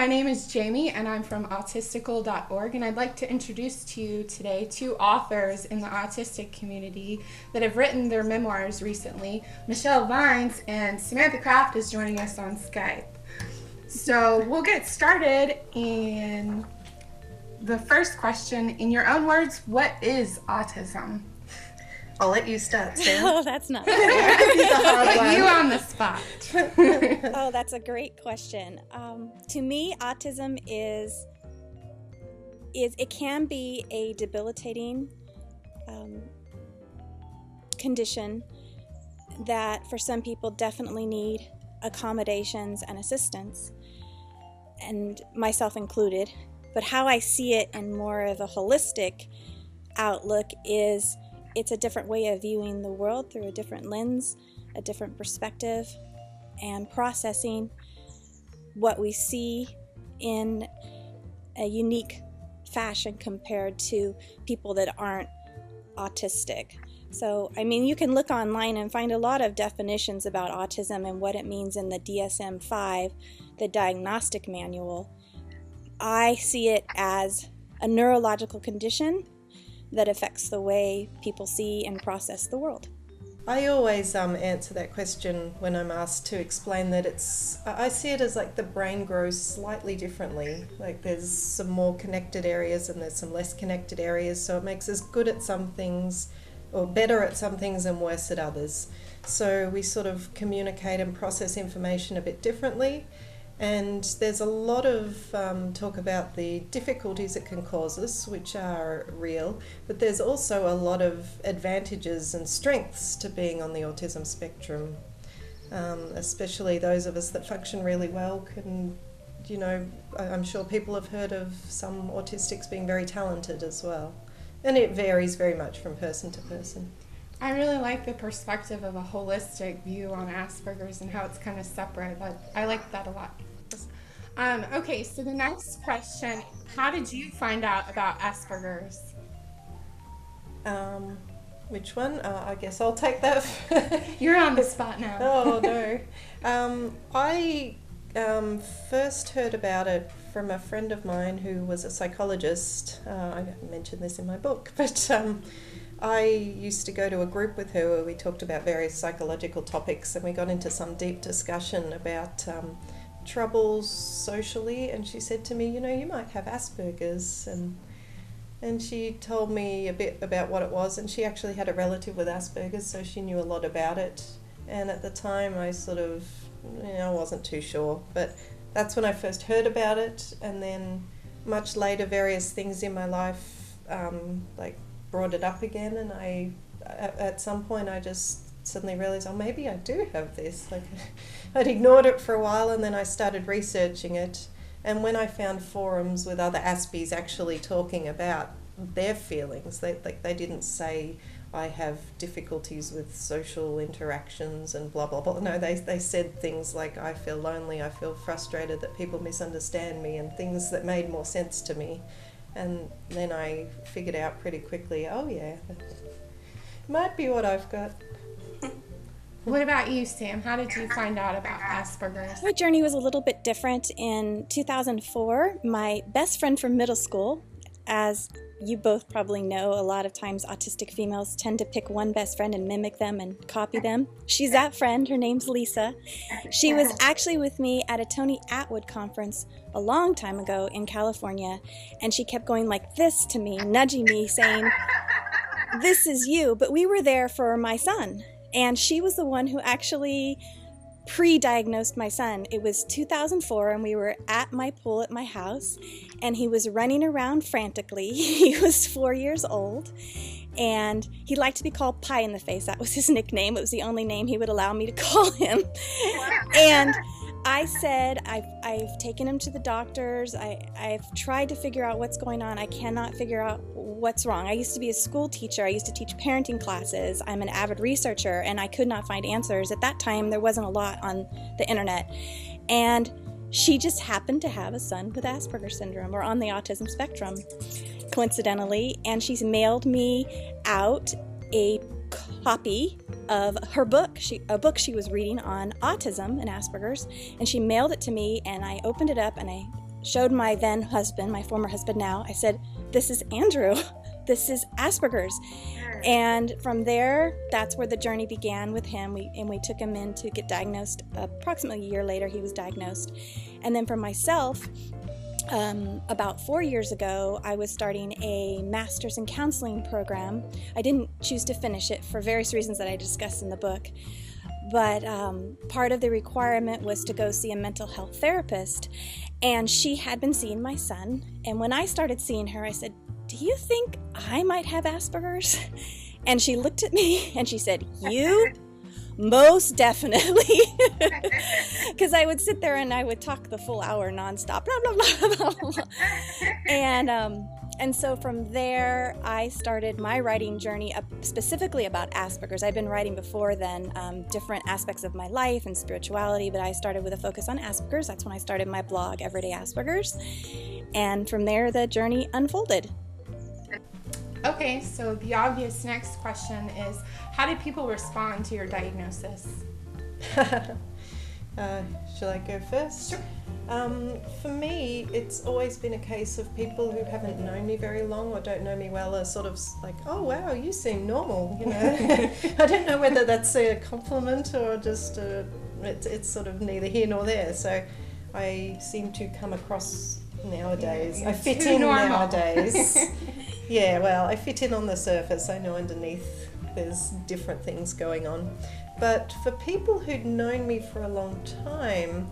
my name is Jamie, and I'm from autistical.org, and I'd like to introduce to you today two authors in the autistic community that have written their memoirs recently. Michelle Vines and Samantha Craft is joining us on Skype. So we'll get started, and the first question, in your own words, what is autism? I'll let you start, Sam. Oh, that's not fair. Put you on the spot. Oh, that's a great question. To me, autism is it can be a debilitating condition that for some people definitely need accommodations and assistance, and myself included. But how I see it in more of a holistic outlook is it's a different way of viewing the world through a different lens, a different perspective, and processing what we see in a unique fashion compared to people that aren't autistic. So, I mean, you can look online and find a lot of definitions about autism and what it means in the DSM-5, the diagnostic manual. I see it as a neurological condition that affects the way people see and process the world. I always answer that question when I'm asked to explain that I see it as like the brain grows slightly differently. Like there's some more connected areas and there's some less connected areas, so it makes us good at some things or better at some things and worse at others. So we sort of communicate and process information a bit differently. And there's a lot of talk about the difficulties it can cause us, which are real, but there's also a lot of advantages and strengths to being on the autism spectrum, especially those of us that function really well can, you know, I'm sure people have heard of some autistics being very talented as well. And it varies very much from person to person. I really like the perspective of a holistic view on Asperger's and how it's kind of separate. I like that a lot. Okay, so the next question, how did you find out about Asperger's? Which one? I guess I'll take that. You're on the spot now. Oh, no. I first heard about it from a friend of mine who was a psychologist. I mentioned this in my book, but I used to go to a group with her where we talked about various psychological topics, and we got into some deep discussion about troubles socially, and she said to me, you know, you might have Asperger's, and she told me a bit about what it was, and she actually had a relative with Asperger's, so she knew a lot about it. And at the time I sort of, I wasn't too sure, but that's when I first heard about it. And then much later various things in my life like brought it up again, and I at some point I just suddenly realized, oh, maybe I do have this. Like, I'd ignored it for a while, and then I started researching it. And when I found forums with other Aspies actually talking about their feelings, they didn't say, I have difficulties with social interactions and blah, blah, blah. No, they said things like, I feel lonely, I feel frustrated that people misunderstand me, and things that made more sense to me. And then I figured out pretty quickly, oh yeah, that might be what I've got. What about you, Sam? How did you find out about Asperger's? My journey was a little bit different. In 2004, my best friend from middle school, as you both probably know, a lot of times autistic females tend to pick one best friend and mimic them and copy them. She's that friend. Her name's Lisa. She was actually with me at a Tony Atwood conference a long time ago in California, and she kept going like this to me, nudging me, saying, "This is you." But we were there for my son. And she was the one who actually pre-diagnosed my son. It was 2004, and we were at my pool at my house, and he was running around frantically. He was 4 years old, and he liked to be called Pie in the Face. That was his nickname. It was the only name he would allow me to call him. And I said, I've taken him to the doctors. I've tried to figure out what's going on. I cannot figure out what's wrong. I used to be a school teacher. I used to teach parenting classes. I'm an avid researcher, and I could not find answers. At that time, there wasn't a lot on the internet. And she just happened to have a son with Asperger syndrome, or on the autism spectrum, coincidentally. And she's mailed me out a copy of her book, a book she was reading on autism and Asperger's, and she mailed it to me, and I opened it up and I showed my then husband, my former husband now, I said, "This is Andrew. This is Asperger's." And from there, that's where the journey began with him. We took him in to get diagnosed. Approximately a year later, he was diagnosed. And then for myself, about 4 years ago, I was starting a master's in counseling program. I didn't choose to finish it for various reasons that I discussed in the book. But part of the requirement was to go see a mental health therapist. And she had been seeing my son. And when I started seeing her, I said, "Do you think I might have Asperger's?" And she looked at me and she said, "You? Most definitely." Because I would sit there and I would talk the full hour nonstop, blah, blah, blah, blah, blah. And so from there, I started my writing journey specifically about Asperger's. I've been writing before then, different aspects of my life and spirituality, but I started with a focus on Asperger's. That's when I started my blog, Everyday Aspergers. And from there, the journey unfolded. Okay, so the obvious next question is, how did people respond to your diagnosis? Shall I go first? Sure. For me, it's always been a case of people who haven't known me very long or don't know me well are sort of like, "Oh wow, you seem normal," you know. I don't know whether that's a compliment or just it's sort of neither here nor there. So I seem to come across nowadays. I fit in nowadays. Yeah, well, I fit in on the surface. I know underneath there's different things going on. But for people who'd known me for a long time,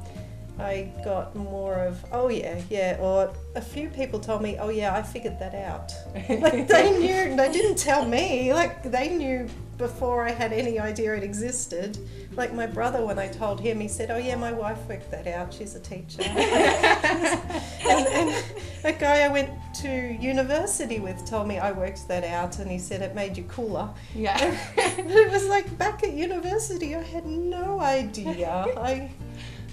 I got more of, "Oh yeah," or a few people told me, "Oh yeah, I figured that out." Like they knew, they didn't tell me, like they knew before I had any idea it existed. Like my brother, when I told him, he said, "Oh yeah, my wife worked that out, she's a teacher." and a guy I went to university with told me I worked that out, and he said it made you cooler. Yeah. It was like back at university, I had no idea. I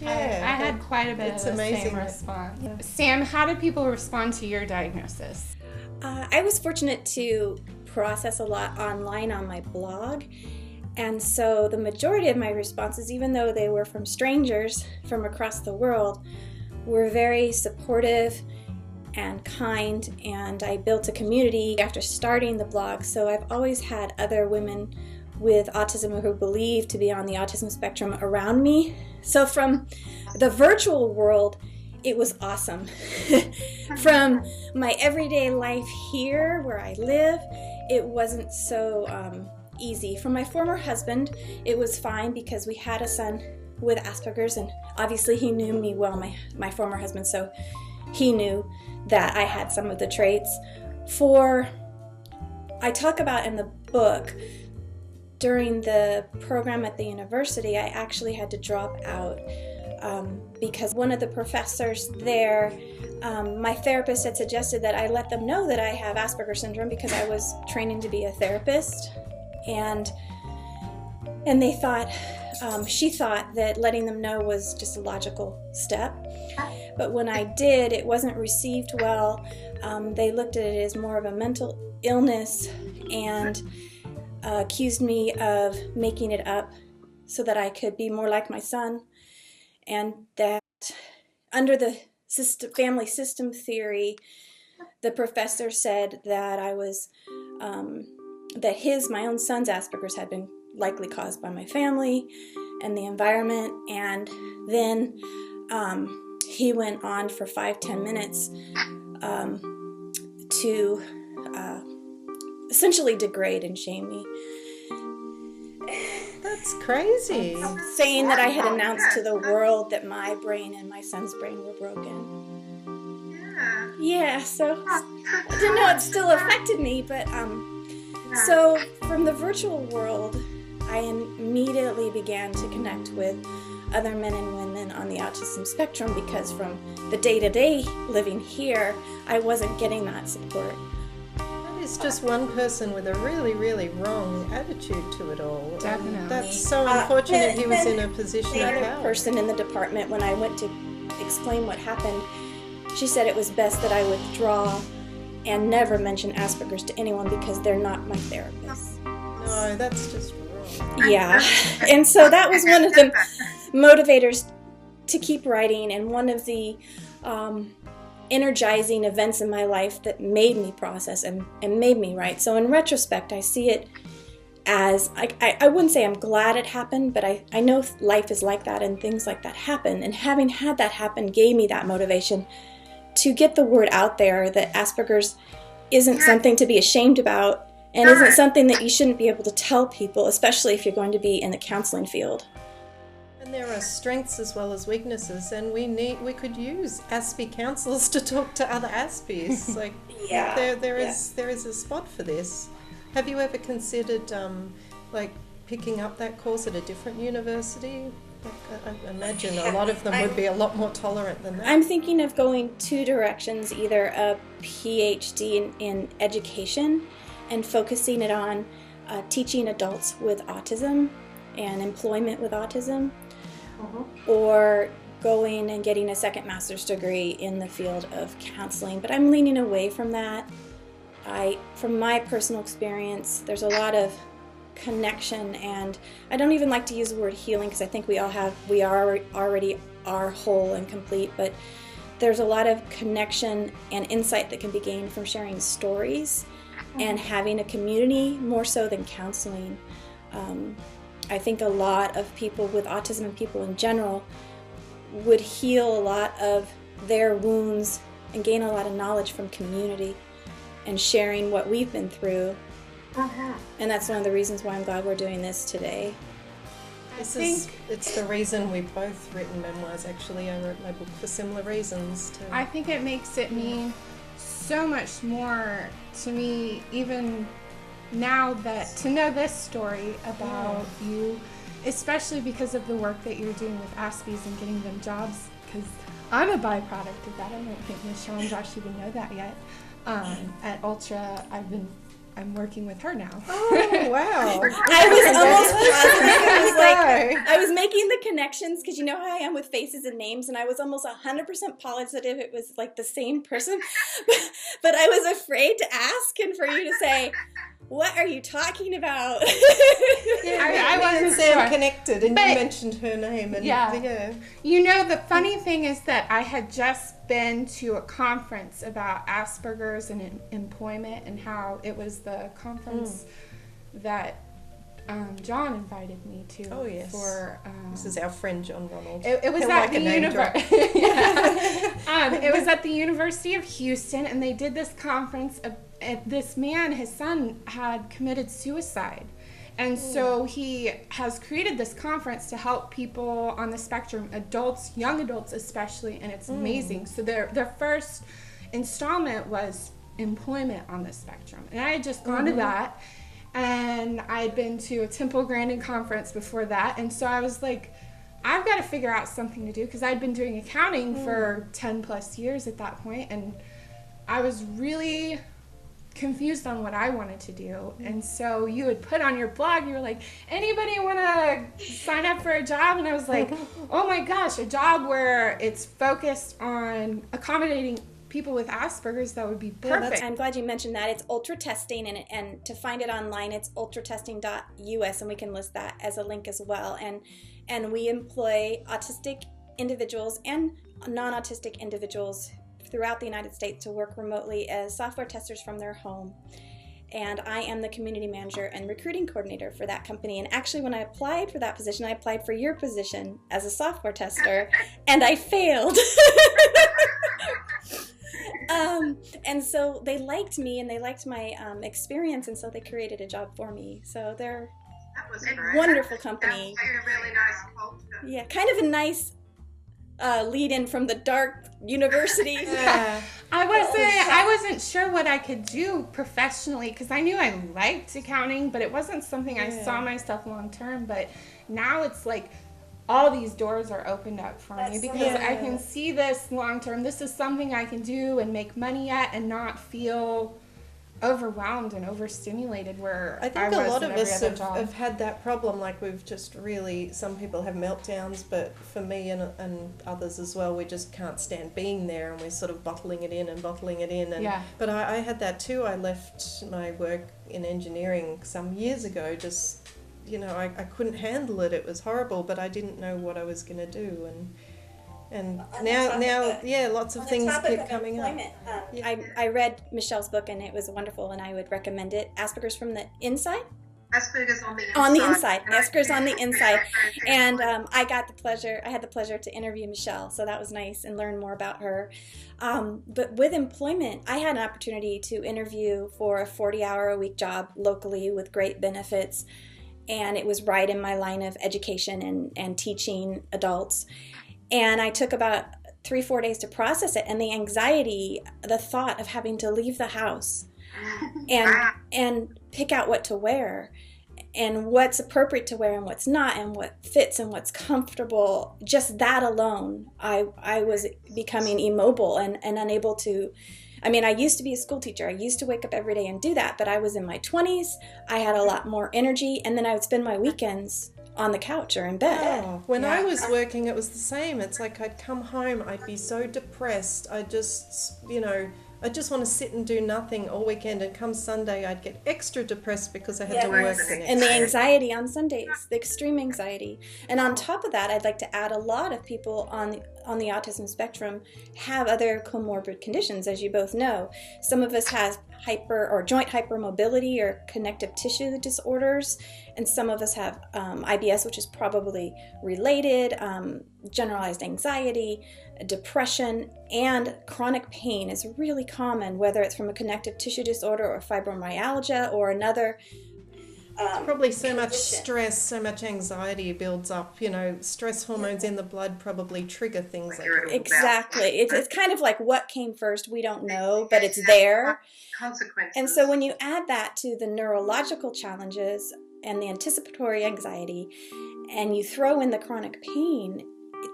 had quite a bit of the same response. Yeah. Sam, how did people respond to your diagnosis? I was fortunate to process a lot online on my blog, and so the majority of my responses, even though they were from strangers from across the world, were very supportive and kind, and I built a community after starting the blog. So I've always had other women with autism who believe to be on the autism spectrum around me. So from the virtual world, it was awesome. From my everyday life here where I live, it wasn't so easy. From my former husband, it was fine because we had a son with Asperger's, and obviously he knew me well, my former husband, so he knew that I had some of the traits. I talk about in the book, during the program at the university, I actually had to drop out because one of the professors there, my therapist had suggested that I let them know that I have Asperger syndrome because I was training to be a therapist, and they thought, she thought that letting them know was just a logical step. But when I did, it wasn't received well. They looked at it as more of a mental illness and accused me of making it up so that I could be more like my son, and that under the family system theory, the professor said that I was that my own son's Asperger's had been likely caused by my family and the environment. And then he went on for 5-10 minutes to essentially degrade and shame me. That's crazy. Saying that I had announced to the world that my brain and my son's brain were broken. Yeah, so I didn't know it still affected me, but so from the virtual world, I immediately began to connect with other men and women on the autism spectrum, because from the day-to-day living here, I wasn't getting that support. That is just one person with a really, really wrong attitude to it all. Definitely. That's so unfortunate he was in a position the of other power. person in the department, when I went to explain what happened, she said it was best that I withdraw and never mention Asperger's to anyone because they're not my therapist. No, that's just wrong. Yeah, and so that was one of the motivators to keep writing, and one of the energizing events in my life that made me process and made me write. So in retrospect, I see it as, I wouldn't say I'm glad it happened, but I know life is like that and things like that happen. And having had that happen gave me that motivation to get the word out there that Asperger's isn't something to be ashamed about and isn't something that you shouldn't be able to tell people, especially if you're going to be in the counseling field. And there are strengths as well as weaknesses, and we could use Aspie counsellors to talk to other Aspies. Like, there is a spot for this. Have you ever considered like picking up that course at a different university? I imagine a lot of them would be a lot more tolerant than that. I'm thinking of going two directions, either a PhD in education and focusing it on teaching adults with autism and employment with autism, or going and getting a second master's degree in the field of counseling. But I'm leaning away from that. From my personal experience, there's a lot of connection, and I don't even like to use the word healing because I think we already are whole and complete, but there's a lot of connection and insight that can be gained from sharing stories and having a community more so than counseling. I think a lot of people with autism and people in general would heal a lot of their wounds and gain a lot of knowledge from community and sharing what we've been through. And that's one of the reasons why I'm glad we're doing this today. It's the reason we've both written memoirs, actually. I wrote my book for similar reasons. I think it makes it mean so much more to me, even now, that to know this story about you, especially because of the work that you're doing with Aspies and getting them jobs, because I'm a byproduct of that. I don't think Michelle and Josh even know that yet. At Ultra, I'm working with her now. Oh, wow. I was almost positive. I was making the connections because you know how I am with faces and names, and I was almost 100% positive it was like the same person. But I was afraid to ask and for you to say, what are you talking about? I wasn't sure. Connected, and you mentioned her name. And yeah. You know, the funny thing is that I had just been to a conference about Aspergers and employment, and how it was the conference that John invited me to. Oh, yes. This is our friend John Ronald. It was at the university. It was at the University of Houston, and they did this conference. This man, his son, had committed suicide. And so he has created this conference to help people on the spectrum, adults, young adults especially, and it's amazing. So their first installment was employment on the spectrum. And I had just gone to that, and I had been to a Temple Grandin conference before that, and so I was like, I've got to figure out something to do, because I'd been doing accounting for 10 plus years at that point, and I was really confused on what I wanted to do. And so you had put on your blog, you were like, anybody want to sign up for a job? And I was like, oh my gosh, a job where it's focused on accommodating people with Asperger's, that would be perfect. I'm glad you mentioned that. It's ultra testing, and to find it online, it's ultratesting.us, and we can list that as a link as well. And we employ autistic individuals and non-autistic individuals throughout the United States to work remotely as software testers from their home. And I am the community manager and recruiting coordinator for that company. And actually, when I applied for that position, I applied for your position as a software tester, and I failed. And so they liked me, and they liked my experience, and so they created a job for me. So they're a wonderful company. That's a really nice culture. Yeah, kind of a nice lead-in from the dark university. I wasn't sure what I could do professionally, because I knew I liked accounting, but it wasn't something I saw myself long-term. But now it's like all these doors are opened up for me, because I can see this long-term. This is something I can do and make money at and not feel overwhelmed and overstimulated, where I think a lot of us have had that problem. Like, we've just really, some people have meltdowns, but for me and others as well, we just can't stand being there, and we're sort of bottling it in. But I had that too. I left my work in engineering some years ago. Just, I couldn't handle it. It was horrible, but I didn't know what I was going to do. And On now, yeah, lots of things keep coming up. I read Michelle's book and it was wonderful, and I would recommend it. Asperger's from the Inside? Asperger's on the inside. On the inside. Asperger's on the inside. And I had the pleasure to interview Michelle, so that was nice, and learn more about her. But with employment, I had an opportunity to interview for a 40-hour-a-week job locally with great benefits, and it was right in my line of education and teaching adults. And I took about 3-4 days to process it, and the anxiety, the thought of having to leave the house and pick out what to wear and what's appropriate to wear and what's not, and what fits and what's comfortable, just that alone, I was becoming immobile and unable to. I mean, I used to be a school teacher. I used to wake up every day and do that, but I was in my 20s. I had a lot more energy, and then I would spend my weekends on the couch or in bed. Oh, when I was working, it was the same. It's like I'd come home, I'd be so depressed. I just want to sit and do nothing all weekend, and come Sunday I'd get extra depressed because I had to work the next day. And the anxiety on Sundays, the extreme anxiety. And on top of that, I'd like to add, a lot of people on the autism spectrum have other comorbid conditions, as you both know. Some of us have hyper or joint hypermobility or connective tissue disorders, and some of us have IBS, which is probably related, generalized anxiety, depression, and chronic pain is really common, whether it's from a connective tissue disorder or fibromyalgia or another. Probably so much stress, so much anxiety builds up. Stress hormones in the blood probably trigger things like that. Exactly. It's kind of like what came first, we don't know, but it's there. Consequences. And so when you add that to the neurological challenges and the anticipatory anxiety, and you throw in the chronic pain,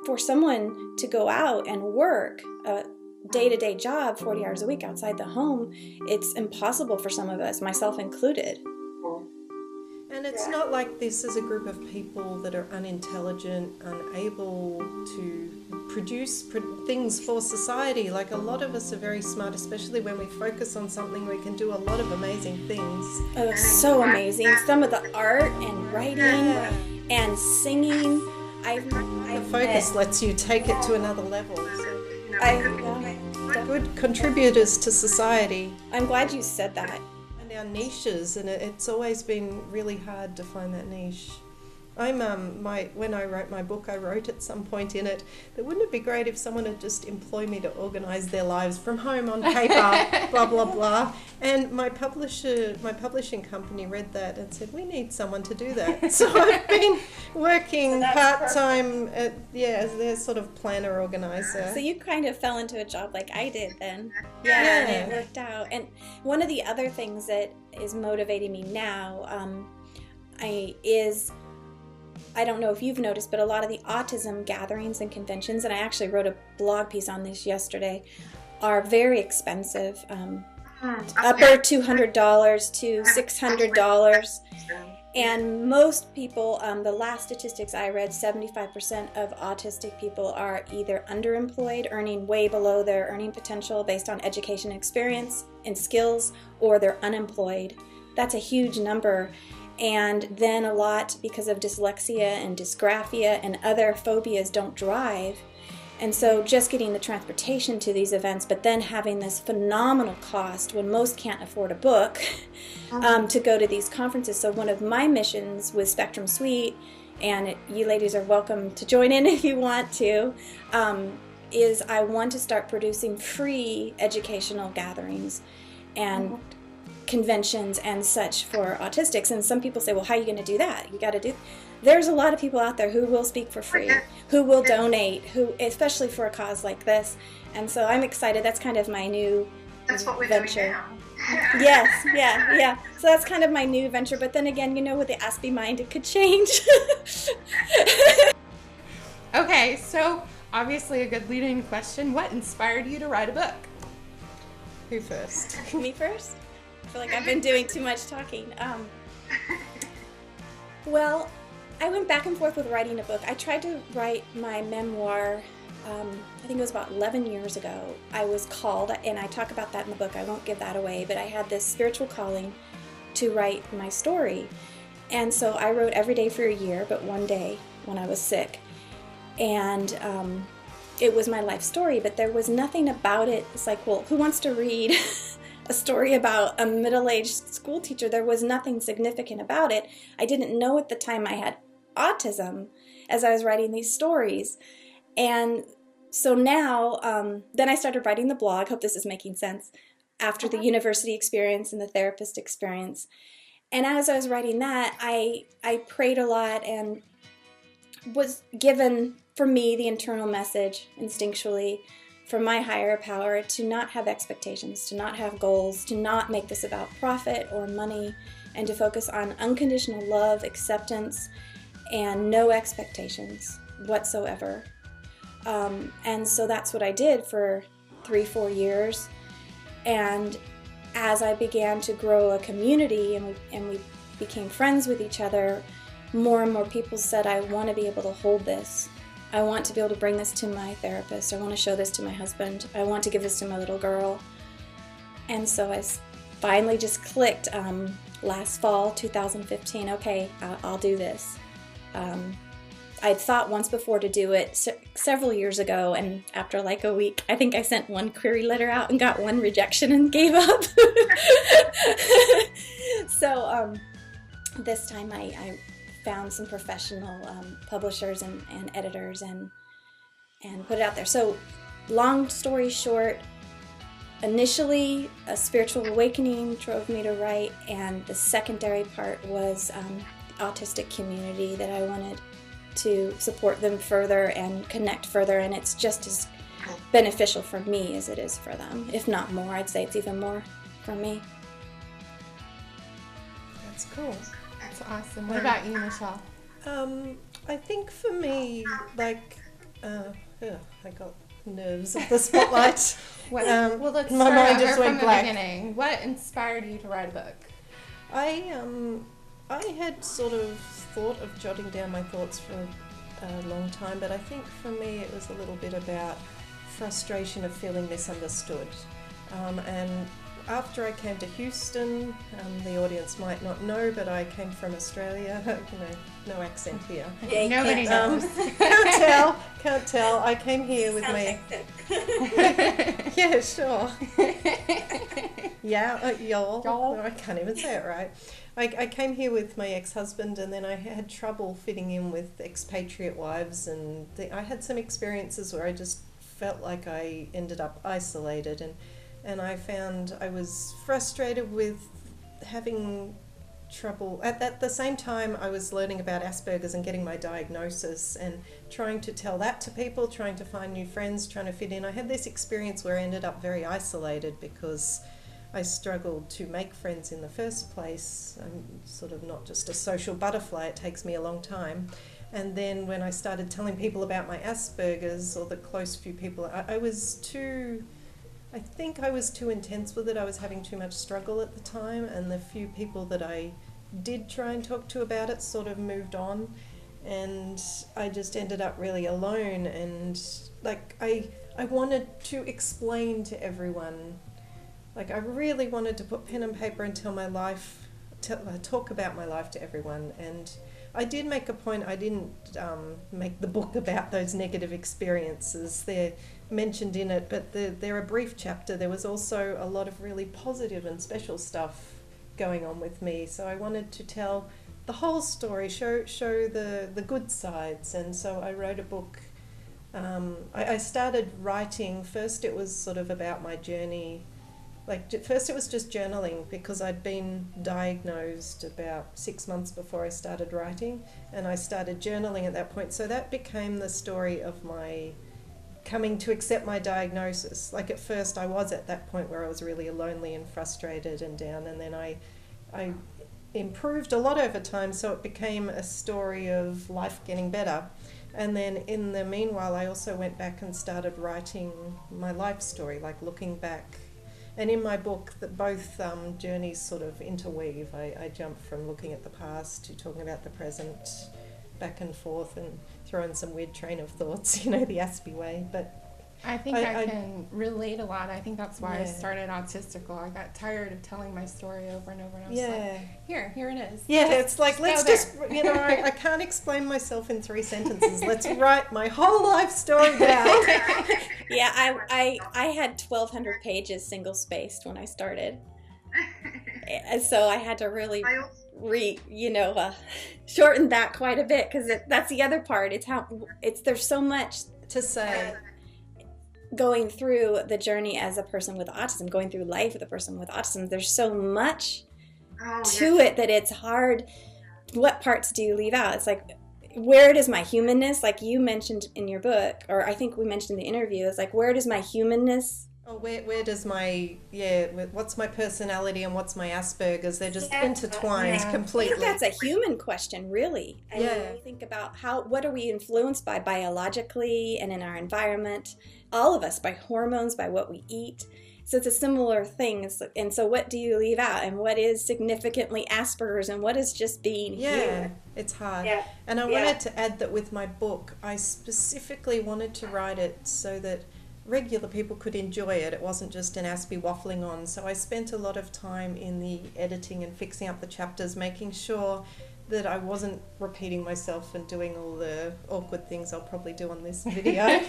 for someone to go out and work a day-to-day job 40 hours a week outside the home, it's impossible for some of us, myself included. And it's not like this is a group of people that are unintelligent, unable to produce things for society. Like, a lot of us are very smart, especially when we focus on something, we can do a lot of amazing things. Oh, so amazing. Some of the art and writing and singing. The focus lets you take it to another level. Good contributors to society. I'm glad you said that. And our niches, and it's always been really hard to find that niche. When I wrote my book, I wrote at some point in it that wouldn't it be great if someone would just employ me to organise their lives from home on paper, blah blah blah. And my publishing company read that and said, we need someone to do that. So I've been working part-time as their sort of planner organizer. So you kind of fell into a job like I did then. Yeah. And it worked out. And one of the other things that is motivating me now I don't know if you've noticed, but a lot of the autism gatherings and conventions, and I actually wrote a blog piece on this yesterday, are very expensive. Upper $200 to $600. And most people, the last statistics I read, 75% of autistic people are either underemployed, earning way below their earning potential based on education experience and skills, or they're unemployed. That's a huge number. And then a lot, because of dyslexia and dysgraphia and other phobias, don't drive. And so just getting the transportation to these events, but then having this phenomenal cost when most can't afford a book to go to these conferences. So one of my missions with Spectrum Suite, and you ladies are welcome to join in if you want to, is I want to start producing free educational gatherings and conventions and such for autistics. And some people say, well, how are you going to do that? There's a lot of people out there who will speak for free, who will donate, who, especially for a cause like this. And so I'm excited. That's kind of my new venture. Yes, yeah. So that's kind of my new venture. But then again, with the Aspie mind, it could change. Okay, so obviously a good leading question. What inspired you to write a book? Who first? Me first? I feel like I've been doing too much talking. Well, I went back and forth with writing a book. I tried to write my memoir, I think it was about 11 years ago. I was called, and I talk about that in the book. I won't give that away, but I had this spiritual calling to write my story. And so I wrote every day for a year, but one day when I was sick. And it was my life story, but there was nothing about it. It's like, well, who wants to read a story about a middle-aged school teacher? There was nothing significant about it. I didn't know at the time I had autism as I was writing these stories. And so now, then I started writing the blog. Hope this is making sense. After the university experience and the therapist experience. And as I was writing that, I prayed a lot and was given, for me, the internal message instinctually from my higher power to not have expectations, to not have goals, to not make this about profit or money, and to focus on unconditional love, acceptance, and no expectations whatsoever. And so that's what I did for 3-4 years. And as I began to grow a community and we became friends with each other, more and more people said, I want to be able to hold this. I want to be able to bring this to my therapist. I want to show this to my husband. I want to give this to my little girl. And so I finally just clicked last fall, 2015, okay, I'll do this. I'd thought once before to do it several years ago, and after like a week, I think I sent one query letter out and got one rejection and gave up. So this time I found some professional publishers and editors and put it out there. So long story short, initially a spiritual awakening drove me to write, and the secondary part was the autistic community, that I wanted to support them further and connect further, and it's just as beneficial for me as it is for them, if not more. I'd say it's even more for me. That's cool. That's awesome. What about you, Michelle? I think for me, like, I got nerves of the spotlight. Well, let's my start mind over just from went the black. beginning. What inspired you to write a book? I had sort of thought of jotting down my thoughts for a long time, but I think for me it was a little bit about frustration of feeling misunderstood. And after I came to Houston, the audience might not know, but I came from Australia. No accent here. Yeah, Nobody knows. Can't tell. I came here with my... Yeah, sure. Yeah, y'all. I can't even say it right. I came here with my ex-husband, and then I had trouble fitting in with expatriate wives, and I had some experiences where I just felt like I ended up isolated, and I found I was frustrated with having trouble. At the same time, I was learning about Aspergers and getting my diagnosis and trying to tell that to people, trying to find new friends, trying to fit in. I had this experience where I ended up very isolated because I struggled to make friends in the first place. I'm sort of not just a social butterfly, it takes me a long time. And then when I started telling people about my Aspergers, or the close few people, I think I was too intense with it. I was having too much struggle at the time, and the few people that I did try and talk to about it sort of moved on, and I just ended up really alone. And like I wanted to explain to everyone. Like, I really wanted to put pen and paper and tell my life, talk about my life to everyone. And I did make a point. I didn't make the book about those negative experiences. They're mentioned in it, but they're a brief chapter. There was also a lot of really positive and special stuff going on with me. So I wanted to tell the whole story, show the good sides. And so I wrote a book. I started writing. First it was sort of about my journey. First it was just journaling, because I'd been diagnosed about 6 months before I started writing, and I started journaling at that point. So that became the story of my coming to accept my diagnosis. Like, at first I was at that point where I was really lonely and frustrated and down, and then I improved a lot over time, so it became a story of life getting better. And then in the meanwhile I also went back and started writing my life story, like looking back. And in my book, both journeys sort of interweave. I jump from looking at the past to talking about the present, back and forth, and throw in some weird train of thoughts, the Aspie way. But I think I can relate a lot. I think that's why I started Autistical. I got tired of telling my story over and over, and I was like, here it is. Yeah, it's like, let's just, I can't explain myself in 3 sentences. Let's write my whole life story down. Yeah, I had 1,200 pages single-spaced when I started. And so I had to really shorten that quite a bit, because that's the other part. There's so much to say. Going through the journey as a person with autism, going through life with a person with autism, there's so much to it that it's hard. What parts do you leave out? It's like, where does my humanness, like you mentioned in your book, or I think we mentioned in the interview, it's like, where does my humanness... Oh, where does my, what's my personality and what's my Aspergers? They're just intertwined completely. I think that's a human question, really. And when you think about what are we influenced by biologically and in our environment, all of us, by hormones, by what we eat. So it's a similar thing. And so what do you leave out? And what is significantly Asperger's and what is just being here? It's hard. Yeah. And I wanted to add that with my book, I specifically wanted to write it so that regular people could enjoy it. It wasn't just an Aspie waffling on. So I spent a lot of time in the editing and fixing up the chapters, making sure that I wasn't repeating myself and doing all the awkward things I'll probably do on this video,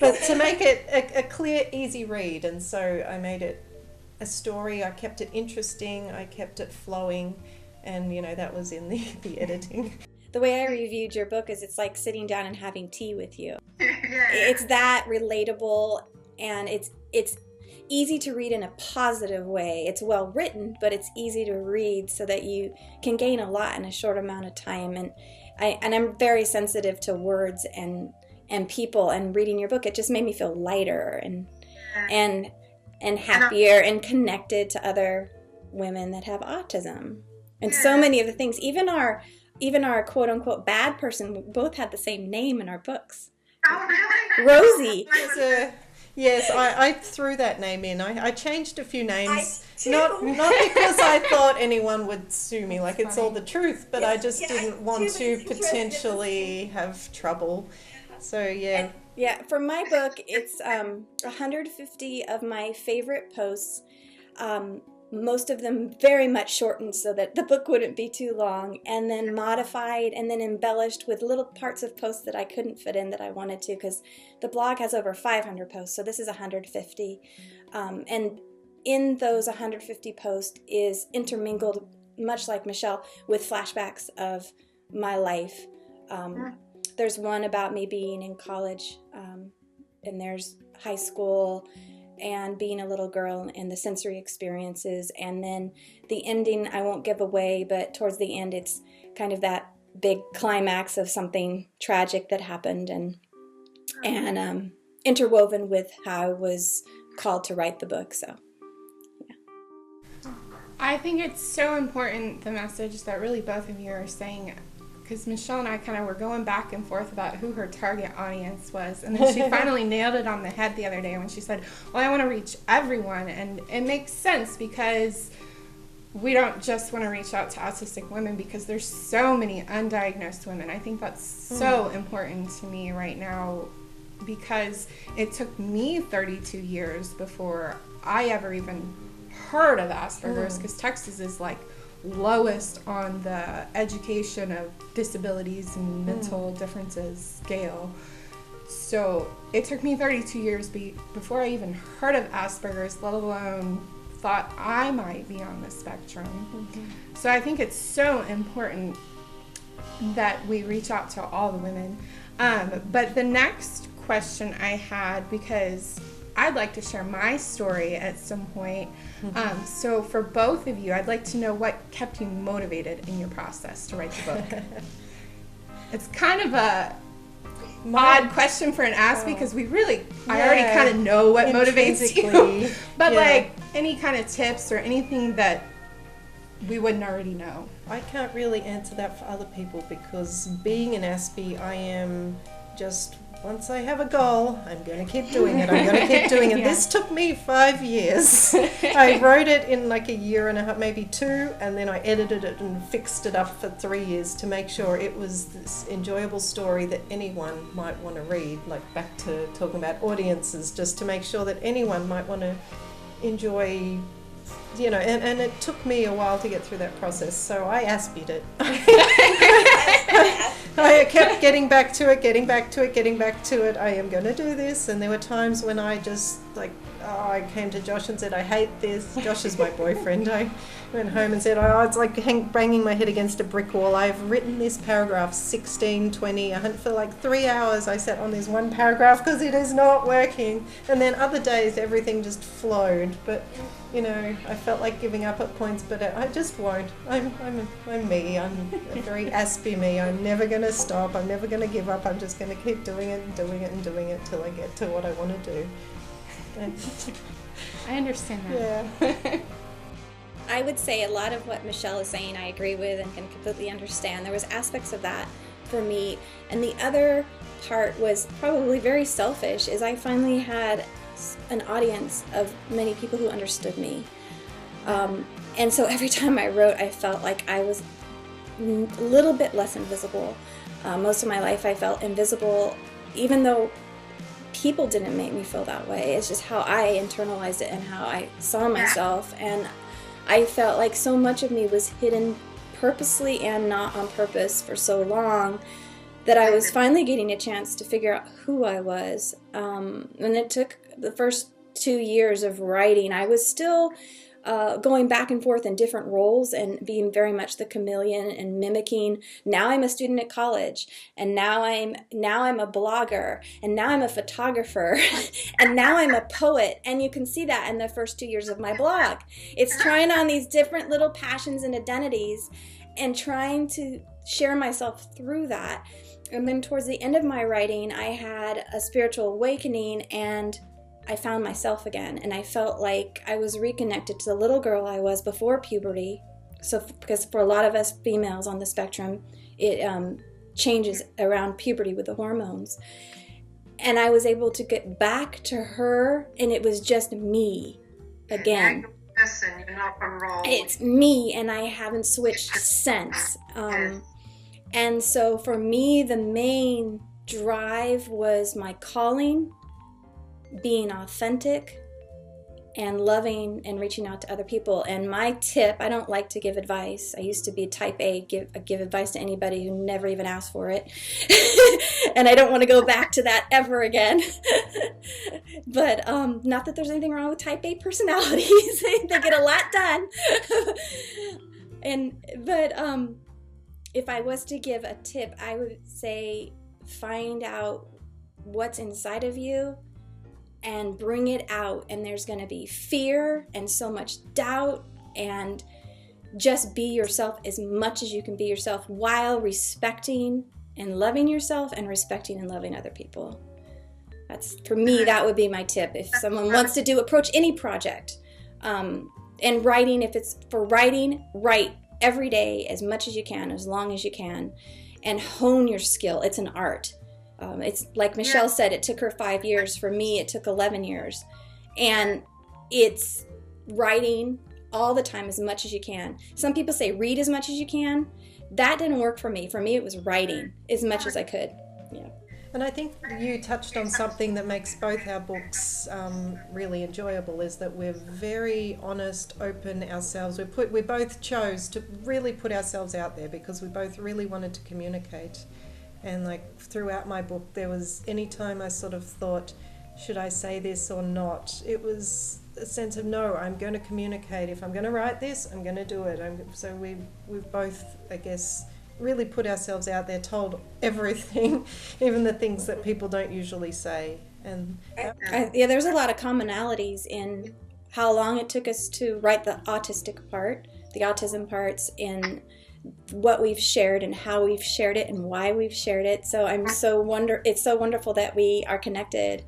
but to make it a clear, easy read. And so I made it a story. I kept it interesting. I kept it flowing. And, that was in the editing. The way I reviewed your book is it's like sitting down and having tea with you. It's that relatable, and it's easy to read in a positive way. It's well written, but it's easy to read so that you can gain a lot in a short amount of time. And I'm very sensitive to words and people, and reading your book, it just made me feel lighter and happier and connected to other women that have autism. And so many of the things, even our quote-unquote bad person, we both had the same name in our books. Oh, really? Rosie. Yes, I threw that name in. I changed a few names, not because I thought anyone would sue me, like it's all the truth, but I just didn't want to potentially have trouble. So, For my book, it's 150 of my favorite posts. Most of them very much shortened so that the book wouldn't be too long, and then modified and then embellished with little parts of posts that I couldn't fit in that I wanted to, because the blog has over 500 posts, so this is 150. And in those 150 posts is intermingled, much like Michelle, with flashbacks of my life. There's one about me being in college, and there's high school, and being a little girl and the sensory experiences. And then the ending, I won't give away, but towards the end, it's kind of that big climax of something tragic that happened, and interwoven with how I was called to write the book. So, I think it's so important, the message that really both of you are saying, because Michelle and I kind of were going back and forth about who her target audience was, and then she finally nailed it on the head the other day when she said, well, I want to reach everyone. And it makes sense, because we don't just want to reach out to autistic women, because there's so many undiagnosed women. I think that's so important to me right now, because it took me 32 years before I ever even heard of Asperger's, because Texas is like lowest on the education of disabilities and mental differences scale. So it took me 32 years before I even heard of Asperger's, let alone thought I might be on the spectrum. So I think it's so important that we reach out to all the women. But the next question I had, because I'd like to share my story at some point. So for both of you, I'd like to know what kept you motivated in your process to write the book. It's kind of a odd question for an Aspie, because we really, I already kind of know what motivates you. But like any kind of tips or anything that we wouldn't already know. I can't really answer that for other people, because being an Aspie, I am just once I have a goal, I'm going to keep doing it. I'm going to keep doing it. Yeah. This took me 5 years. I wrote it in like a year and a half, maybe 2, and then I edited it and fixed it up for 3 years to make sure it was this enjoyable story that anyone might want to read. Like back to talking about audiences, just to make sure that anyone might want to enjoy, you know, and it took me a while to get through that process, so I Aspied it. I kept getting back to it. I am going to do this, and there were times when I just I came to Josh and said, I hate this. Josh is my boyfriend. I went home and said, it's like banging my head against a brick wall. I've written this paragraph 16, 20, for like 3 hours. I sat on this one paragraph because it is not working. And then other days everything just flowed. But, you know, I felt like giving up at points, but I just won't. I'm me. I'm very Aspie me. I'm never going to stop. I'm never going to give up. I'm just going to keep doing it and doing it and doing it till I get to what I want to do. I understand that. Yeah. I would say a lot of what Michelle is saying I agree with and can completely understand. There was aspects of that for me, and the other part was probably very selfish, is I finally had an audience of many people who understood me. And so every time I wrote, I felt like I was a little bit less invisible. Most of my life I felt invisible, even though people didn't make me feel that way. It's just how I internalized it and how I saw myself. And I felt like so much of me was hidden purposely and not on purpose for so long that I was finally getting a chance to figure out who I was. And it took the first 2 years of writing. I was still going back and forth in different roles and being very much the chameleon and mimicking. Now I'm a student at college, and now I'm a blogger, and now I'm a photographer, and now I'm a poet. And you can see that in the first 2 years of my blog. It's trying on these different little passions and identities and trying to share myself through that. And then towards the end of my writing, I had a spiritual awakening, and I found myself again, and I felt like I was reconnected to the little girl I was before puberty. So, because for a lot of us females on the spectrum, it changes around puberty with the hormones. And I was able to get back to her, and it was just me again. Listen, you're not a role. It's me, and I haven't switched since. And so for me, the main drive was my calling, being authentic, and loving and reaching out to other people. And my tip, I don't like to give advice. I used to be type A, give advice to anybody who never even asked for it. And I don't want to go back to that ever again. But not that there's anything wrong with type A personalities. They get a lot done. But if I was to give a tip, I would say find out what's inside of you and bring it out. And there's going to be fear and so much doubt, and just be yourself as much as you can be yourself while respecting and loving yourself and respecting and loving other people. That's, for me, that would be my tip. If someone wants to approach any project, and writing, if it's for writing, write every day as much as you can, as long as you can, and hone your skill. It's an art. It's like Michelle said, it took her 5 years. For me, it took 11 years. And it's writing all the time as much as you can. Some people say read as much as you can. That didn't work for me. For me, it was writing as much as I could. Yeah. And I think you touched on something that makes both our books really enjoyable, is that we're very honest, open ourselves. We both chose to really put ourselves out there because we both really wanted to communicate. And like throughout my book, there was any time I sort of thought, should I say this or not? It was a sense of, no, I'm going to communicate. If I'm going to write this, I'm going to do it. So we've both, I guess, really put ourselves out there, told everything, even the things that people don't usually say. And there's a lot of commonalities in how long it took us to write the autistic part, the autism parts, in what we've shared and how we've shared it and why we've shared it. So it's so wonderful that we are connected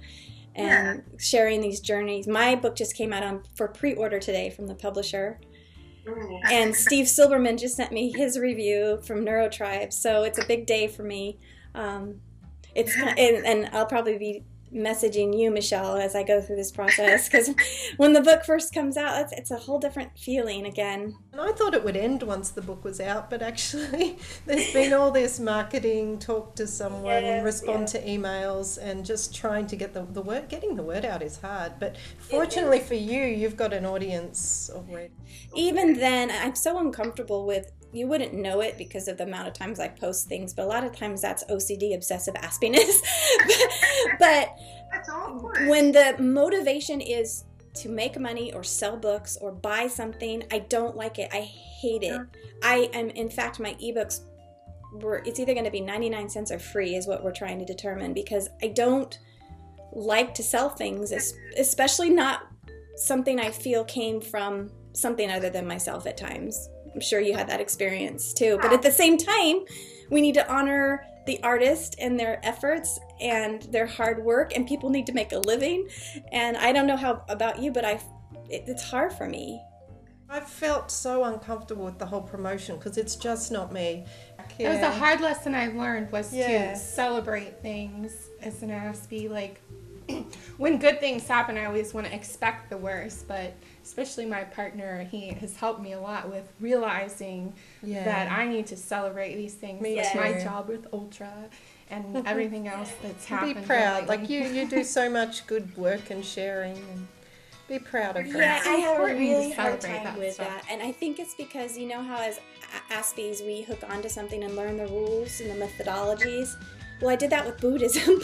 and sharing these journeys. My book just came out for pre-order today from the publisher. And Steve Silberman just sent me his review from Neurotribe, so it's a big day for me. And I'll probably be messaging you, Michelle, as I go through this process, because when the book first comes out, it's a whole different feeling again. And I thought it would end once the book was out, but actually there's been all this marketing, talk to someone, respond to emails, and just trying to get the word, getting the word out is hard. But fortunately for you, you've got an audience already. Even then, I'm so uncomfortable with, you wouldn't know it because of the amount of times I post things, but a lot of times that's OCD, obsessive aspiness. But That's awkward. when the motivation is to make money or sell books or buy something, I don't like it. I hate it. I am, in fact, my ebooks it's either going to be 99 cents or free is what we're trying to determine, because I don't like to sell things, especially not something I feel came from something other than myself at times. I'm sure you had that experience too. But at the same time, we need to honor the artist and their efforts and their hard work, and people need to make a living. And I don't know how about you, but it's hard for me. I felt so uncomfortable with the whole promotion because it's just not me. It was a hard lesson I learned, was to celebrate things as an Aspie. Like, when good things happen, I always want to expect the worst, but especially my partner, he has helped me a lot with realizing that I need to celebrate these things. Like my job with Ultra and everything else that's happened. Be proud. lately. Like you do so much good work and sharing, and be proud of Yeah, that. I have a important to really hard celebrate time that with stuff. that. And I think it's because, you know how as Aspies we hook onto something and learn the rules and the methodologies? Well, I did that with Buddhism.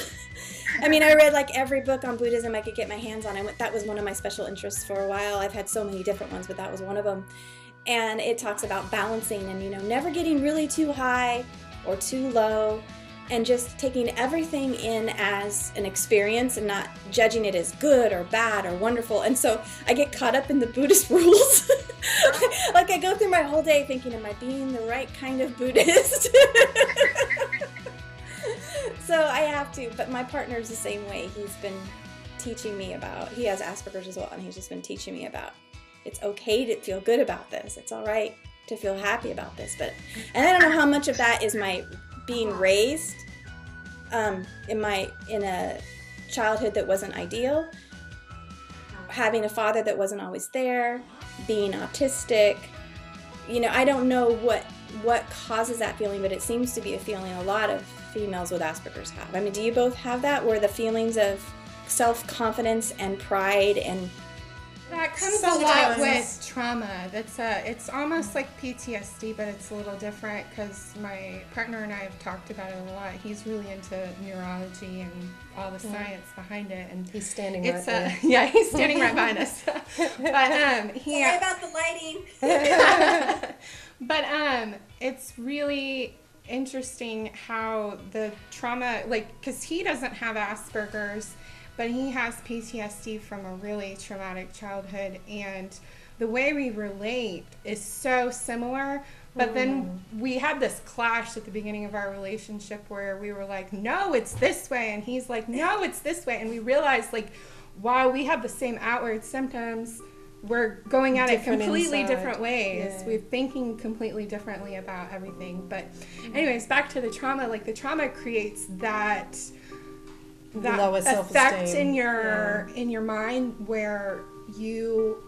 I mean, I read like every book on Buddhism I could get my hands on. That was one of my special interests for a while. I've had so many different ones, but that was one of them. And it talks about balancing and, you know, never getting really too high or too low, and just taking everything in as an experience and not judging it as good or bad or wonderful. And so I get caught up in the Buddhist rules. Like I go through my whole day thinking, am I being the right kind of Buddhist? So I have to, but my partner's the same way. He's been teaching me about, he has Aspergers as well, and he's just been teaching me about, it's okay to feel good about this. It's all right to feel happy about this. And I don't know how much of that is my being raised in a childhood that wasn't ideal, having a father that wasn't always there, being autistic. You know, I don't know what causes that feeling, but it seems to be a feeling a lot of females with Asperger's have. I mean, do you both have that, where the feelings of self-confidence and pride and that comes a lot with trauma. It's almost like PTSD, but it's a little different because my partner and I have talked about it a lot. He's really into neurology and all the science behind it, and He's standing right there. Yeah, he's standing right behind us. But sorry about the lighting. But it's really interesting how the trauma, like, because he doesn't have Asperger's, but he has PTSD from a really traumatic childhood, and the way we relate is so similar. But then we had this clash at the beginning of our relationship where we were like, no, it's this way, and he's like, no, it's this way, and we realized, like, while we have the same outward symptoms, we're going at it completely different ways. Yeah. We're thinking completely differently about everything. But anyways, back to the trauma. Like, the trauma creates that Lower effect self-esteem. in your mind where you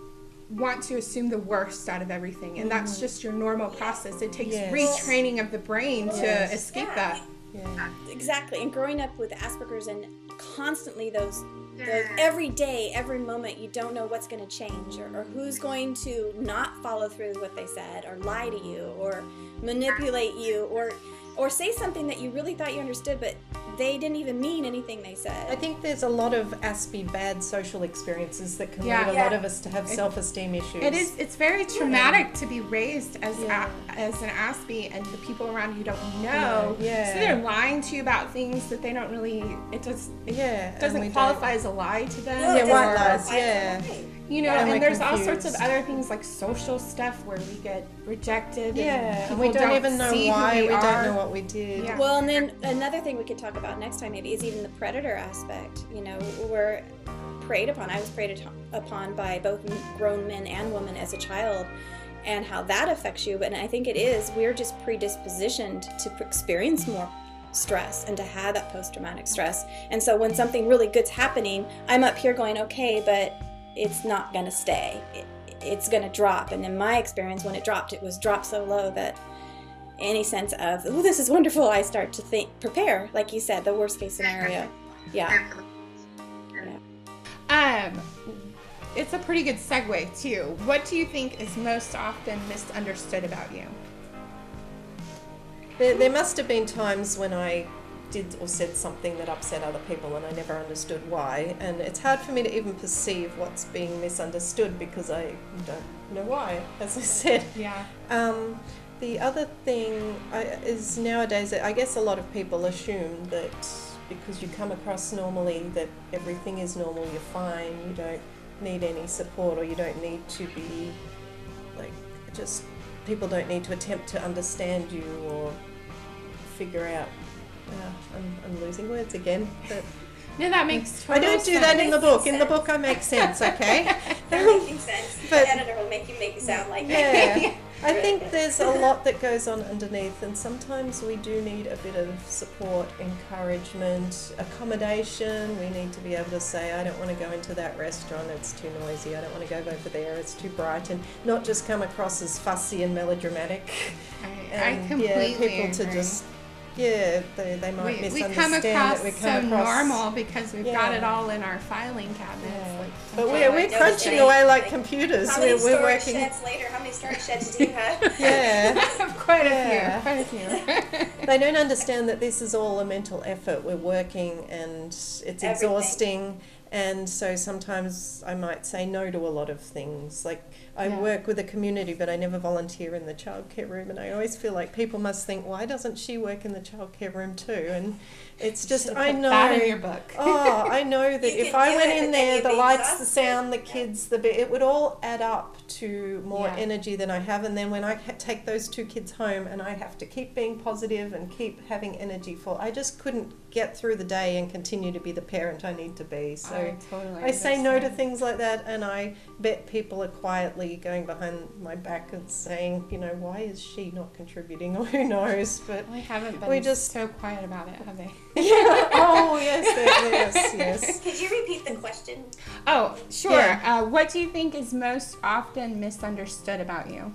want to assume the worst out of everything, and that's just your normal process. It takes retraining of the brain to escape that. Yeah. Exactly. And growing up with Asperger's and constantly those every day, every moment, you don't know what's going to change or who's going to not follow through with what they said, or lie to you, or manipulate you, or say something that you really thought you understood, but they didn't even mean anything they said. I think there's a lot of Aspie bad social experiences that can lead a lot of us to have self-esteem issues. It's very traumatic to be raised as an Aspie, and the people around you don't know. Yeah. So they're lying to you about things that they don't really, it doesn't qualify as a lie to them. No, it white doesn't. lies, You know, And and we're there's all sorts of confused. other things like social stuff where we get rejected. Yeah, and and we people don't even know see who why, we are. don't know what we did. Yeah. Well, and then another thing we could talk about next time maybe is even the predator aspect. You know, we're preyed upon. I was preyed upon by both grown men and women as a child, and how that affects you. But I think we're just predispositioned to experience more stress and to have that post-traumatic stress. And so when something really good's happening, I'm up here going, okay, but it's not going to stay. It's going to drop. And in my experience, when it was dropped so low that any sense of, oh, this is wonderful, I start to prepare, like you said, the worst case scenario. Yeah. It's a pretty good segue too. What do you think is most often misunderstood about you? There must have been times when I did or said something that upset other people and I never understood why, and it's hard for me to even perceive what's being misunderstood because I don't know why, as I said. Yeah. The other thing is nowadays, I guess a lot of people assume that because you come across normally that everything is normal, you're fine, you don't need any support, or you don't need to be like, just people don't need to attempt to understand you or figure out. I'm losing words again, but no, that makes total I don't do that in the book. In the book, I make sense. Okay. They're making sense. But the editor will make it sound like yeah. I think there's a lot that goes on underneath, and sometimes we do need a bit of support, encouragement, accommodation. We need to be able to say, I don't want to go into that restaurant, it's too noisy. I don't want to go over there, it's too bright, and not just come across as fussy and melodramatic. I completely people to agree. just they might misunderstand we come across that we so come across normal because we've got it all in our filing cabinets. Yeah. Like, But we're crunching away like computers. How many We're storage working. sheds later? How many storage sheds do you have? Yeah. quite Yeah. a few. They don't understand that this is all a mental effort. We're working and it's exhausting. And so sometimes I might say no to a lot of things. Like I work with a community, but I never volunteer in the childcare room. And I always feel like people must think, why doesn't she work in the childcare room too? And it's just, I know. That in your book. I know that if I went in there, the lights, the sound, the kids, it would all add up to more energy than I have. And then when I take those two kids home and I have to keep being positive and keep having energy I just couldn't get through the day and continue to be the parent I need to be. So I say no to things like that, and I bet people are quietly going behind my back and saying, why is she not contributing, or who knows? But we haven't been so quiet about it, have they? Yeah. Oh, yes. Could you repeat the question? Oh, sure. Yeah. What do you think is most often misunderstood about you?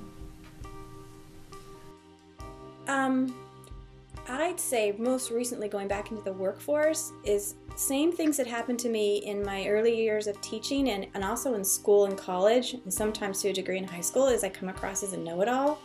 I'd say most recently going back into the workforce is same things that happened to me in my early years of teaching and also in school and college, and sometimes to a degree in high school, is I come across as a know-it-all,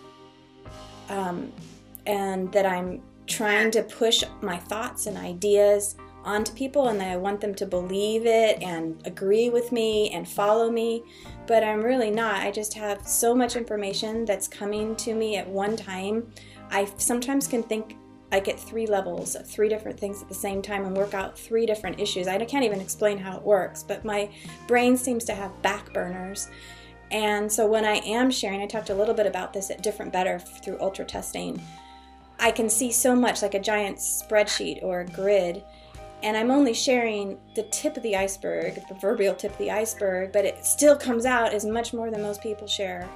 and that I'm trying to push my thoughts and ideas onto people, and that I want them to believe it and agree with me and follow me, but I'm really not. I just have so much information that's coming to me at one time. I sometimes can think I get 3 levels of 3 different things at the same time and work out 3 different issues. I can't even explain how it works, but my brain seems to have back burners. And so when I am sharing, I talked a little bit about this at Different Better through ultra testing, I can see so much like a giant spreadsheet or a grid, and I'm only sharing the tip of the iceberg, the proverbial tip of the iceberg, but it still comes out as much more than most people share.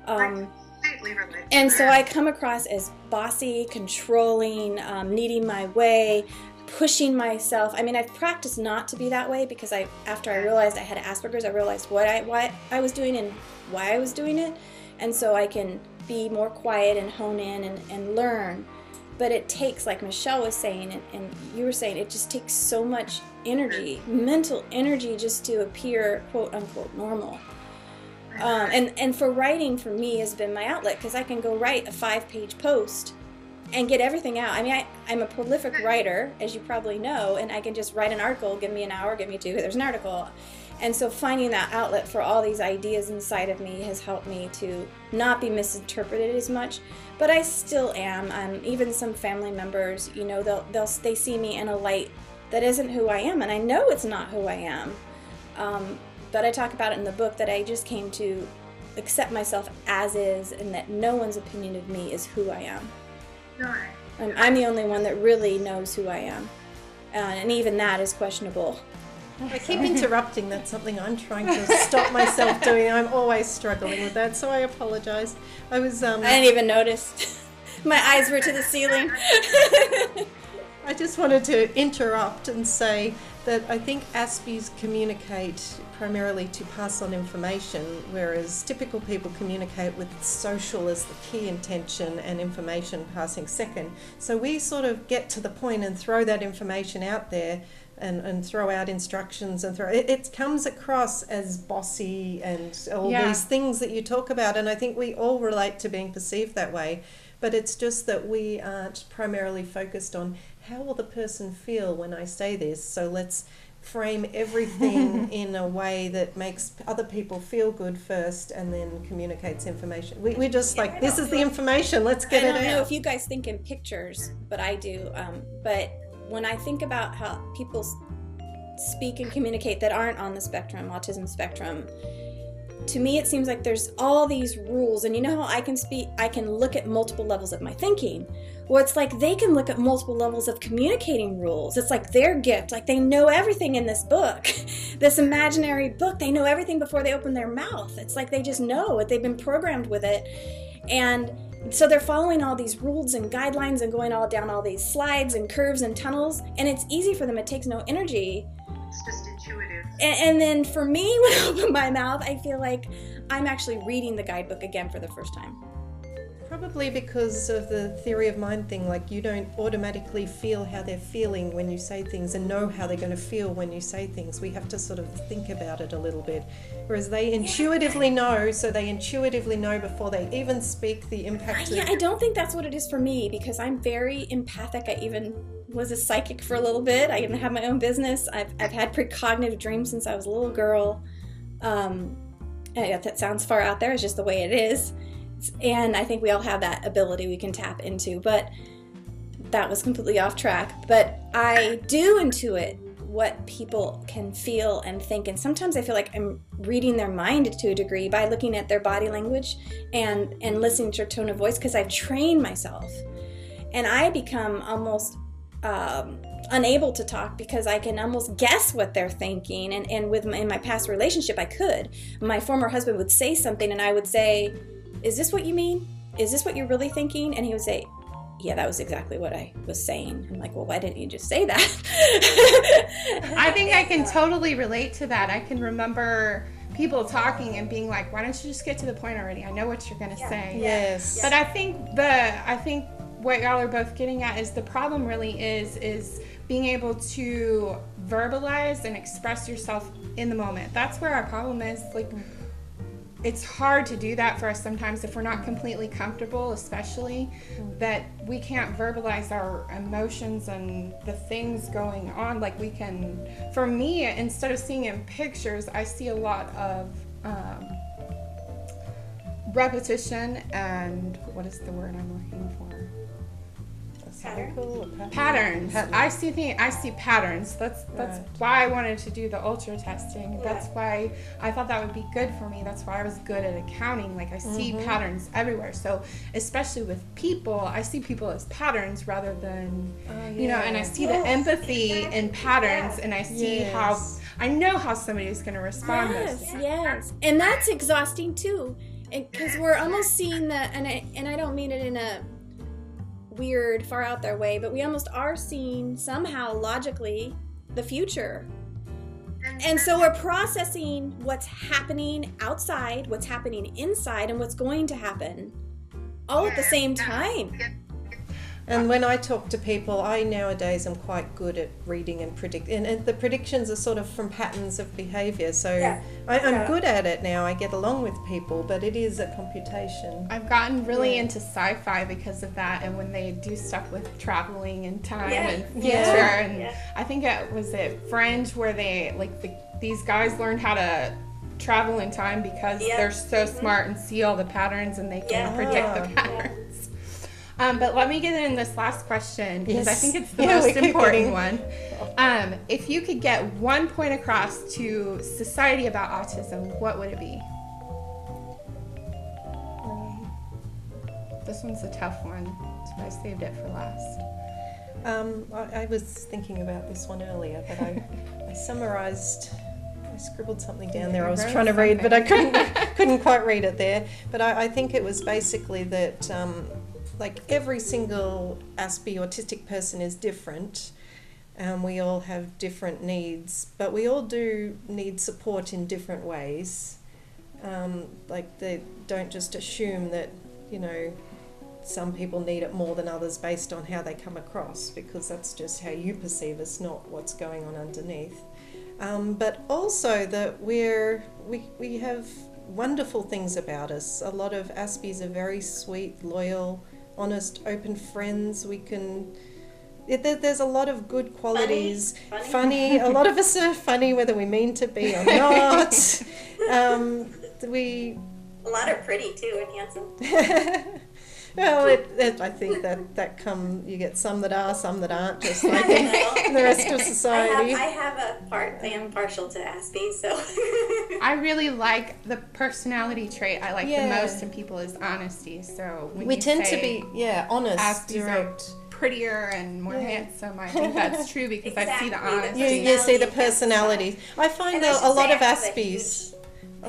And so I come across as bossy, controlling, needing my way, pushing myself. I mean, I've practiced not to be that way because after I realized I had Asperger's, I realized why I was doing and why I was doing it. And so I can be more quiet and hone in and learn. But it takes, like Michelle was saying, and you were saying, it just takes so much energy, mental energy, just to appear quote unquote normal. And for writing, for me, has been my outlet, because I can go write a 5-page post and get everything out. I mean, I'm a prolific writer, as you probably know, and I can just write an article, give me an hour, give me 2, there's an article. And so finding that outlet for all these ideas inside of me has helped me to not be misinterpreted as much, but I still am. Even some family members, they see me in a light that isn't who I am, and I know it's not who I am. But I talk about it in the book that I just came to accept myself as is, and that no one's opinion of me is who I am. No. I'm the only one that really knows who I am, and even that is questionable. I keep interrupting. That's something I'm trying to stop myself doing. I'm always struggling with that, so I apologize. I didn't even notice. My eyes were to the ceiling. I just wanted to interrupt and say that I think Aspies communicate primarily to pass on information, whereas typical people communicate with social as the key intention and information passing second. So we sort of get to the point and throw that information out there and throw out instructions and it comes across as bossy and all these things that you talk about, and I think we all relate to being perceived that way. But it's just that we aren't primarily focused on how will the person feel when I say this. So let's frame everything in a way that makes other people feel good first and then communicates information. We just like, this is the information, let's get it out. I don't know if you guys think in pictures, but I do. But when I think about how people speak and communicate that aren't on the spectrum, autism spectrum, to me it seems like there's all these rules, and you know how I can look at multiple levels of my thinking. Well, it's like they can look at multiple levels of communicating rules. It's like their gift, like they know everything in this book, this imaginary book. They know everything before they open their mouth. It's like they just know it. They've been programmed with it, and so they're following all these rules and guidelines and going all down all these slides and curves and tunnels, and it's easy for them. It takes no energy. It's just intuitive. And then for me, when I open my mouth, I feel like I'm actually reading the guidebook again for the first time. Probably because of the theory of mind thing, like you don't automatically feel how they're feeling when you say things and know how they're going to feel when you say things. We have to sort of think about it a little bit. Whereas they intuitively know, so they intuitively know before they even speak the impact. I don't think that's what it is for me, because I'm very empathic. I even was a psychic for a little bit. I even have my own business. I've had precognitive dreams since I was a little girl. That sounds far out there. It's just the way it is. And I think we all have that ability we can tap into, but that was completely off track. But I do intuit what people can feel and think, and sometimes I feel like I'm reading their mind to a degree by looking at their body language and listening to their tone of voice, because I've trained myself. And I become almost unable to talk because I can almost guess what they're thinking. And in my past relationship, I could. My former husband would say something and I would say, "Is this what you mean? Is this what you're really thinking?" And he would say, "Yeah, that was exactly what I was saying." I'm like, "Well, why didn't you just say that?" I think I can totally relate to that. I can remember people talking and being like, "Why don't you just get to the point already? I know what you're going to say." Yes. But I think what y'all are both getting at is the problem really is being able to verbalize and express yourself in the moment. That's where our problem is. Like, it's hard to do that for us sometimes if we're not completely comfortable, especially that we can't verbalize our emotions and the things going on. Like we can, for me, instead of seeing in pictures, I see a lot of repetition and what is the word I'm looking for? Patterns. I see patterns. That's why I wanted to do the ultra testing. That's why I thought that would be good for me. That's why I was good at accounting. Like I see patterns everywhere. So especially with people, I see people as patterns rather than you know. And I see the empathy in patterns, and I see how I know how somebody is going to respond. Yes, and that's exhausting too, because we're almost seeing that. And I don't mean it in a weird, far out there way, but we almost are seeing somehow logically the future. And so we're processing what's happening outside, what's happening inside, and what's going to happen all at the same time. And when I talk to people, I nowadays am quite good at reading and predicting. And the predictions are sort of from patterns of behaviour. So I'm good at it now. I get along with people, but it is a computation. I've gotten really into sci-fi because of that. And when they do stuff with traveling in time and future. And I think it was Fringe where they, these guys learned how to travel in time because they're so smart and see all the patterns and they can predict the patterns. But let me get in this last question because I think it's the most important one. If you could get one point across to society about autism, what would it be? This one's a tough one, so I saved it for last. I was thinking about this one earlier, but I summarised. I scribbled something down there. I was trying to read, but I couldn't quite read it there. But I think it was basically that like every single Aspie autistic person is different. We all have different needs, but we all do need support in different ways. Like they don't just assume that, you know, some people need it more than others based on how they come across, because that's just how you perceive us, not what's going on underneath. But also that we have wonderful things about us. A lot of Aspies are very sweet, loyal, honest, open friends. There's a lot of good qualities. Funny. A lot of us are funny, whether we mean to be or not. A lot are pretty too and handsome. Well, I think that you get some that are, some that aren't, just like in the rest of society. I am partial to Aspies, so. I really like the personality trait I like the most in people is honesty. So when we you tend say to be honest, Aspies direct. are prettier and more handsome, I think that's true because I see the honesty. You see the personality. I find that a lot of Aspies.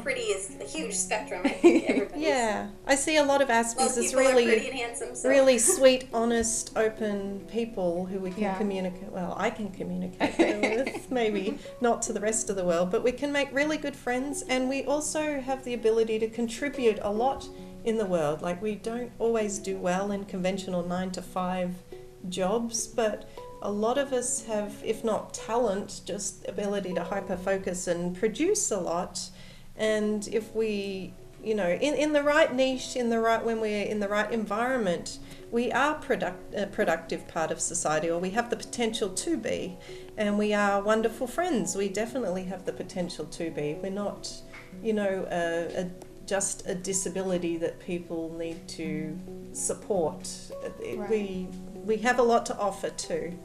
Pretty is a huge spectrum. I think everybody's. Yeah, I see a lot of Aspies as pretty and handsome, so. really sweet, honest, open people who we can communicate. Well, I can communicate with, maybe not to the rest of the world, but we can make really good friends, and we also have the ability to contribute a lot in the world. Like we don't always do well in conventional 9-to-5 jobs, but a lot of us have, if not talent, just ability to hyper focus and produce a lot. And if we, you know, in the right niche, when we're in the right environment, we are a productive part of society, or we have the potential to be, and we are wonderful friends. We definitely have the potential to be. We're not, you know, just a disability that people need to support. Right. We have a lot to offer too.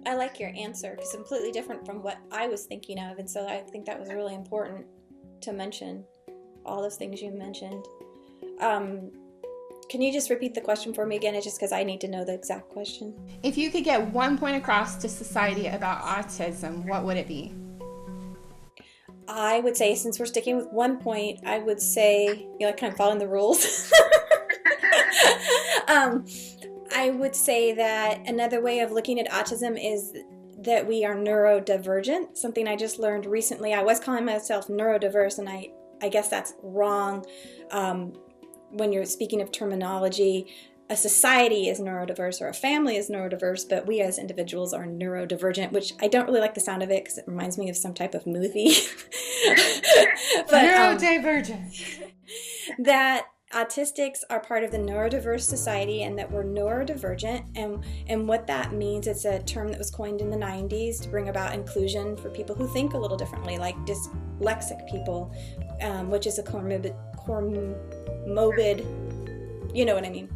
I like your answer because it's completely different from what I was thinking of, and so I think that was really important to mention all those things you mentioned. Can you just repeat the question for me again? It's just because I need to know the exact question. If you could get one point across to society about autism, what would it be? I would say, since we're sticking with one point, I would say, you know, kind of following the rules. I would say that another way of looking at autism is that we are neurodivergent, something I just learned recently. I was calling myself neurodiverse, and I guess that's wrong when you're speaking of terminology. A society is neurodiverse or a family is neurodiverse, but we as individuals are neurodivergent, which I don't really like the sound of it because it reminds me of some type of movie. But, neurodivergent. That autistics are part of the neurodiverse society and that we're neurodivergent, and what that means, it's a term that was coined in the 90s to bring about inclusion for people who think a little differently, like dyslexic people, which is a comorbid, you know what I mean,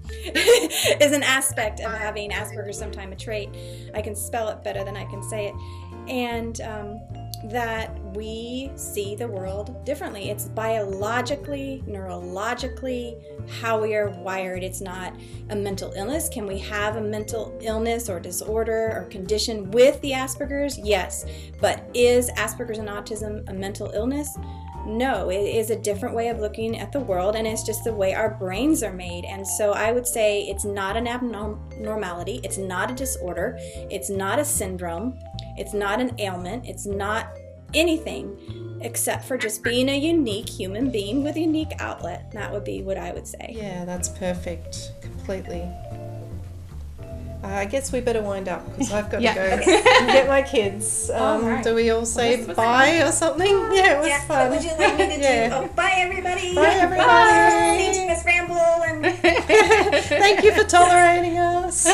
is an aspect of having Asperger's, sometime a trait. I can spell it better than I can say it. And that we see the world differently. It's biologically, neurologically, how we are wired. It's not a mental illness. Can we have a mental illness or disorder or condition with the Asperger's? Yes. But is Asperger's and autism a mental illness? No, it is a different way of looking at the world, and it's just the way our brains are made. And so I would say it's not an abnormality, it's not a disorder, it's not a syndrome, it's not an ailment, it's not anything except for just being a unique human being with a unique outlet. That would be what I would say. Yeah, that's perfect, completely. I guess we better wind up because I've got to go and get my kids. Right. Do we all say bye or something? Yeah, it was fun. What would you like me to do? Oh, bye, everybody. Bye, everybody. Thanks, Miss Ramble. And thank you for tolerating us.